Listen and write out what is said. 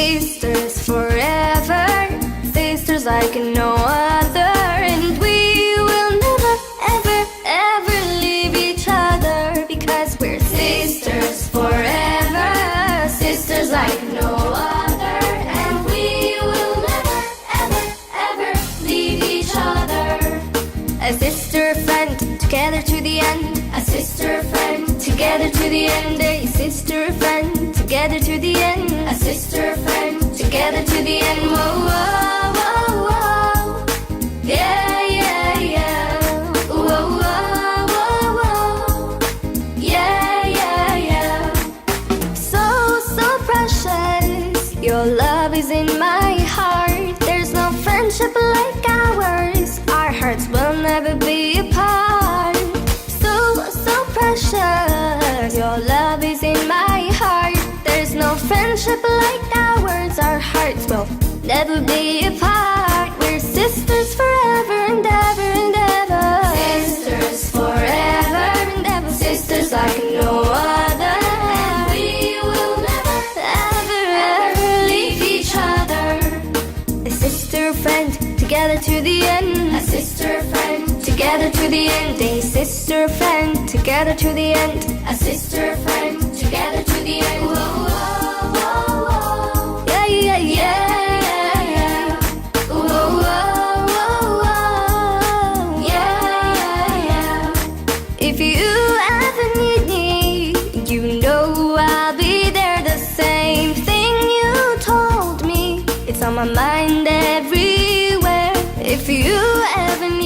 sisters forever, sisters like no other. And we will never, ever, ever leave each other, because we're sisters forever, sisters like no other. And we will never, ever, ever leave each other. A sister friend, together to the end. A sister friend, together to the end. A sister friend, together to the end. A sister friend, together to the end. Whoa, whoa, whoa, whoa. Yeah, yeah, yeah. Whoa, whoa, whoa, whoa. Yeah, yeah, yeah. So, so precious, your love is in my heart. There's no friendship like ours. Our hearts will never be apart. So, so precious, your love is in my heart. There's no friendship like ours. Our hearts will never be apart. We're sisters forever and ever and ever. Sisters forever and ever. Sisters like no other. And we will never, ever, ever leave each other. A sister friend, together to the end. A sister friend, together to the end. A sister friend, together to the end. A sister friend, together to the end. Whoa, whoa, whoa, whoa. Yeah, yeah, yeah, yeah. Whoa, whoa, whoa, whoa. Yeah, yeah, yeah. If you ever need me, you know I'll be there. The same thing you told me, it's on my mind everywhere. If you ever need